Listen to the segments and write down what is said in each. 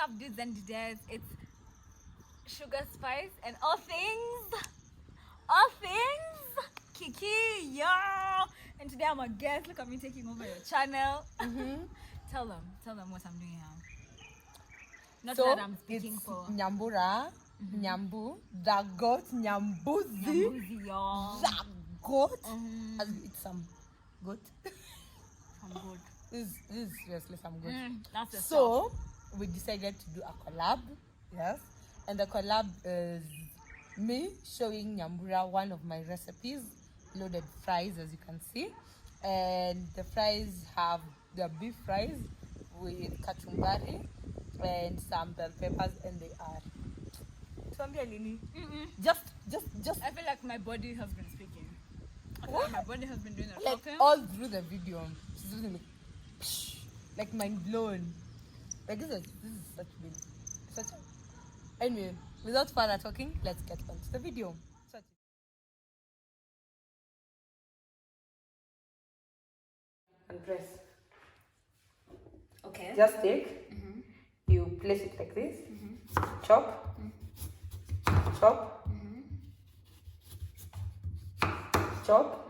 up, dudes and dudes? It's Sugar Spice and all things Kiki, yo. And today I'm a guest. Look at me taking over your channel. Tell them what I'm doing now. Not so that I'm speaking it's for nyambura, nyambu, the goat, nyambuzi, y'all. the goat. As we eat some goat. I'm good. This is seriously some goat. That's the So we decided to do a collab, yes, and the collab is me showing Nyambura one of my recipes, loaded fries, as you can see, and the fries have the beef fries with kachumbari and some bell peppers, and they are just I feel like my body has been speaking. I feel like my body has been doing the like talking. all through the video. She's doing like mind blown. Like this is such a anyway, without further talking, let's get on to the video. And press. Okay. Just take. You place it like this. Chop. Chop. Chop.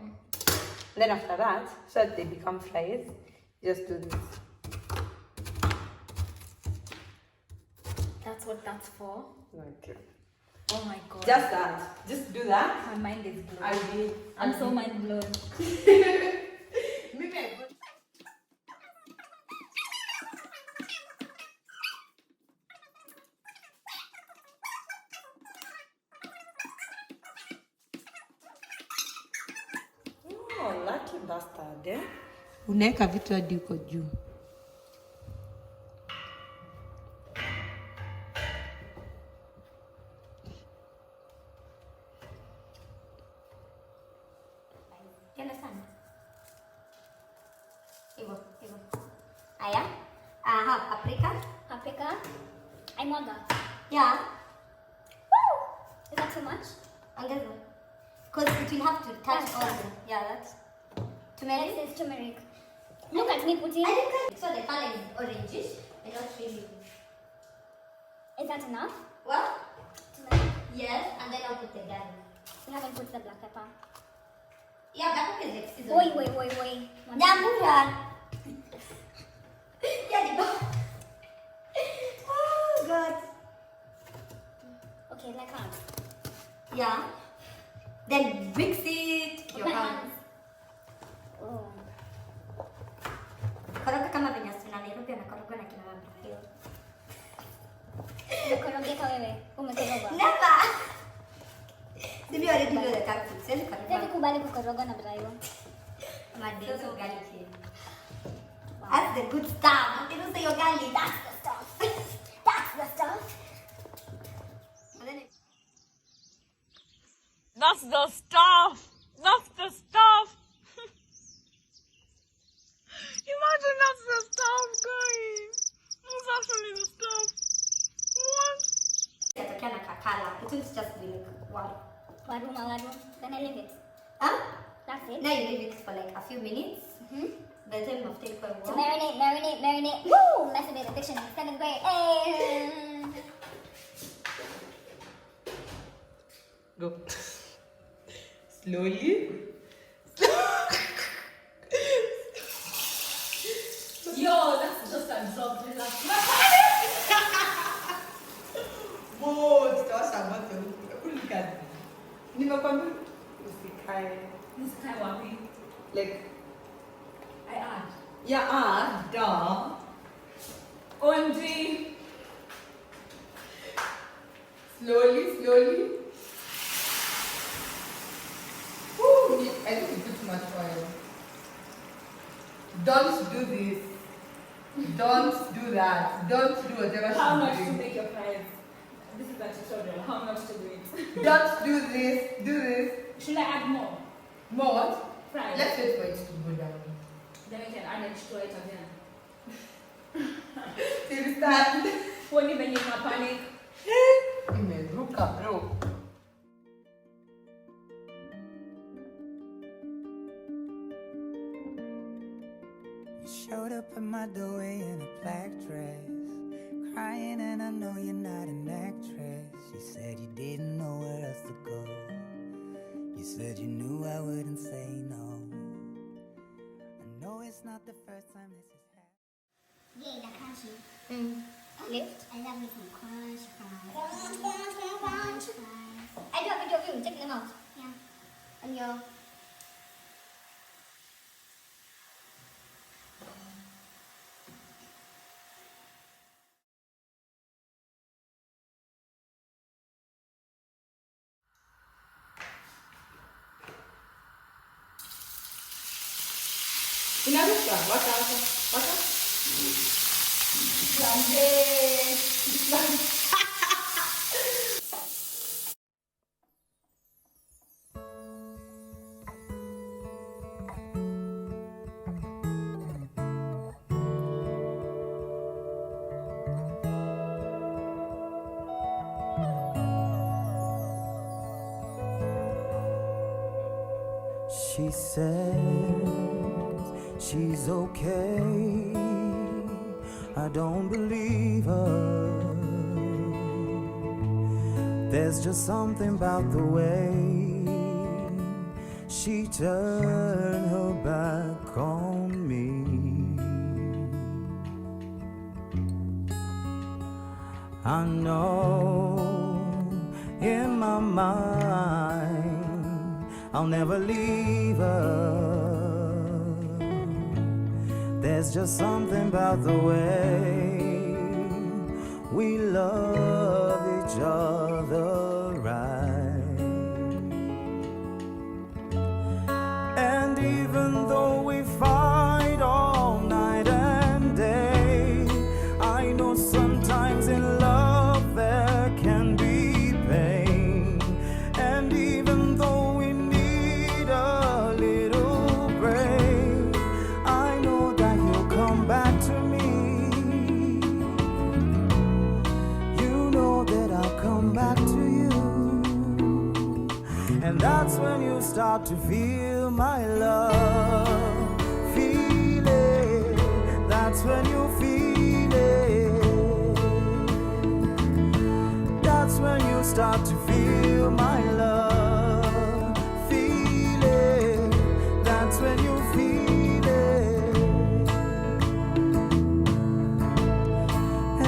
Then after that, so that they become fries, just do this. That's what that's for. Okay. Oh my god. Just that. Just do that. My mind is blown. I'm so mind blown. Maybe I put. Oh, lucky bastard, eh? Unaweka vitu hadi huko juu. You understand? Hivyo. Aya. Aha, paprika. Aimwaga. Yeah. Woo! Is that too much? Ongeza. Because it will have to touch all the... Yeah, that's... Turmeric? This is turmeric. Look at me putting... So the color is orangish and not really... Is that enough? What? Turmeric? Yes, and then I'll put the garlic. You haven't put the black pepper? Yeah, black pepper is like seasoning. Wait. Nyambura! Yeah, go. Oh, God. Okay, like that. Yeah. Then mix it. Your hands. Oh. Koroga kama venye sina Nairobi anakoroga na kina Brazil. Umekorogeka wewe? Umekoroga? Never. Did you already know the carrot? Sasa kubali kukoroga na Brazil. Madeso garlic here. That's the good stuff. You don't say your garlic. That's the stuff. That's the stuff. And then it... That's the stuff. Imagine that's the stuff, guys. That's actually the stuff. What? Yatokea na kakala. It will just be like waru. Then I leave it. Huh? That's it. Now you leave it for like a few minutes. By the time of take to marinate. Woo! Masturbate addiction in 7th grade. Hey. Go. Slowly. Yo, that's just absorbed. Whoa, tutawasha moto huku. Look at me. Nimekwambia usikae. Nisikae wapi? Like, I add. yeah, duh. Only. Slowly. Woo, I think you put too much oil. Don't do this. Don't do that. Don't do whatever How much she's to doing. make your fries? This is a tutorial. How much to do it? Don't do this. Do this. Should I add more More what? fries? Let's wait for it to go down. Then we can add it to it again. Till start. When you when you panic. Imeruka, bro. You showed up at my doorway in a black dress, crying and I know you're not an actress. You said you didn't know where else to go. You said you knew I wouldn't say no. I know it's not the first time this has happened. Yeah, that crunchy. Lift. I love me some crunch fries. Crunch fries. I do a video of you taking them out. Yeah. And your... Inarusha, wacha. She says she's okay. I don't believe her. There's just something about the way she turned her back on me. I know in my mind I'll never leave her. There's just something about the way we love each other right. And even though we fight all night and day, I know sometimes in love there can be pain. And even though we need a little break, I know that you'll come back to me. You know that I'll come back to you. And that's when you start to feel my love. Feel it. That's when you feel it. That's when you start to feel my love. Feel it. That's when you feel it.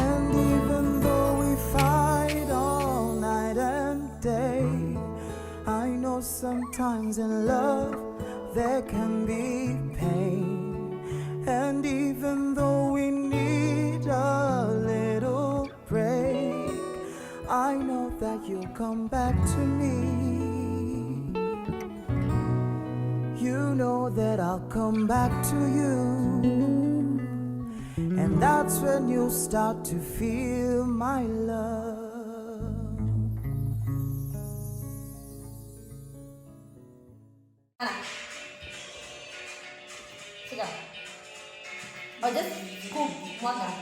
And even though we fight all night and day, I know sometimes in love there can be pain. And even though we need a little break, I know that you'll come back to me. You know that I'll come back to you. And that's when you'll start to feel my love. Sige. Or just scoop water.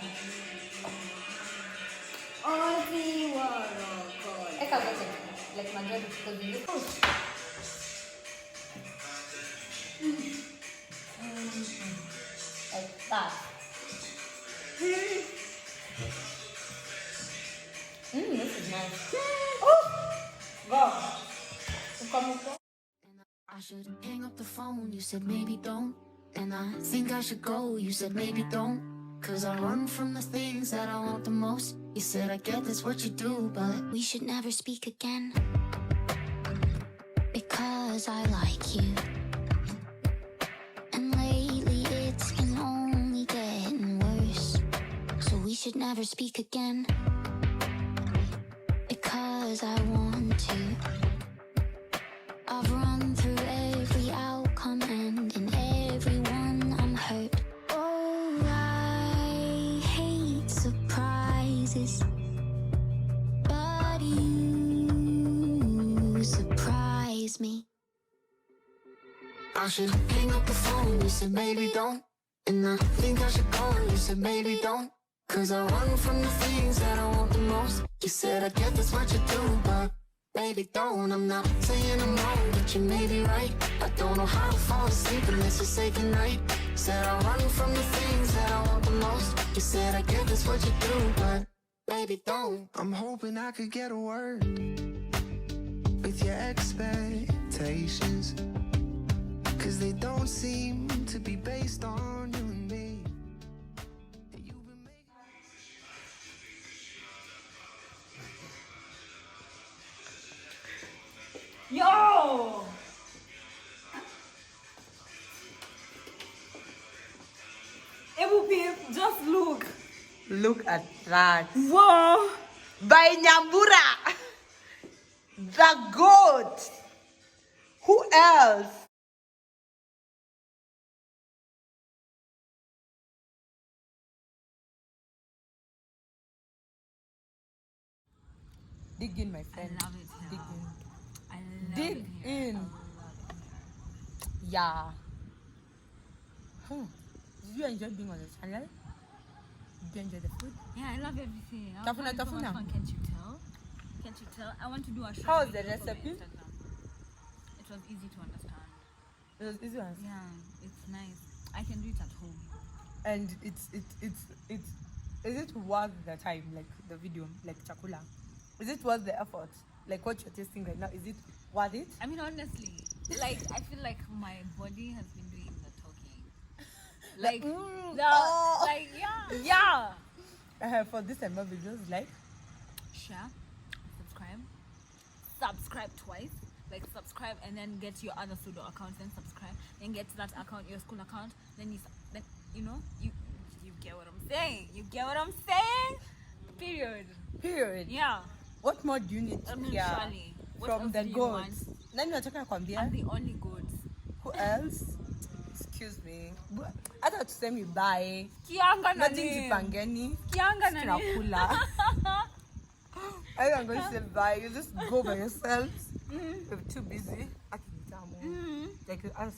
Ikaw kasi, like mag-ready to do the push. Like that. This is nice. Oh! Go! I should hang up the phone, you said maybe don't. And I think I should go, you said maybe don't. Cause I run from the things that I want the most. You said I get that's what you do, but We should never speak again. Because I like you. And lately it's been only getting worse. So we should never speak again. Because I want to. I've run through every outcome and in everyone I'm hurt. Oh, I hate surprises, but you surprise me. I should hang up the phone, you said maybe don't. And I think I should go, you said maybe don't. Cause I run from the things that I want the most. You said I get that's what you do, but baby don't. I'm not saying I'm wrong, but you may be right. I don't know how to fall asleep unless you say goodnight. Said I run from the things that I want the most. You said I get that's what you do, but baby, don't. I'm hoping I could get a word with your expectations, 'cause they don't seem to be based on you and me. And you've been making... Yo! Ebu, just look. Look at that. Whoa! By Nyambura, the goat. Who else? Dig in, my friend. I love it here. Dig in. I love Dig it here. in. I love it here. Yeah. Did you enjoy being on the channel? Did you enjoy the food? Yeah, I love everything. I was Tafuna, having so much tafuna. fun, can't you tell? Can't you tell? I want to do a short How was the video for my recipe? Instagram. It was easy to understand. It was easy ones. Yeah, it's nice. I can do it at home. And it's is it worth the time, like the video, like chakula? Is it worth the effort? Like what you're tasting right now, is it worth it? I mean, honestly, like I feel like my body has been doing the talking. Like, like yeah. For this and more videos, like, Share, subscribe twice. Like subscribe and then get your other pseudo account, then subscribe, then get that account, your school account, then you know you get what I'm saying. You get what I'm saying? Period. Yeah. What more do you need to hear Surely. What from else the do you goats? want? Nani nataka kwambia? I'm the only goat. Who else? Excuse me. Hata tusemi bye. Kianga na Nothing nini? jipangeni. Kianga na nini? Tunakula. I am going to say bye. You just go by yourselves. You're too busy. Like us.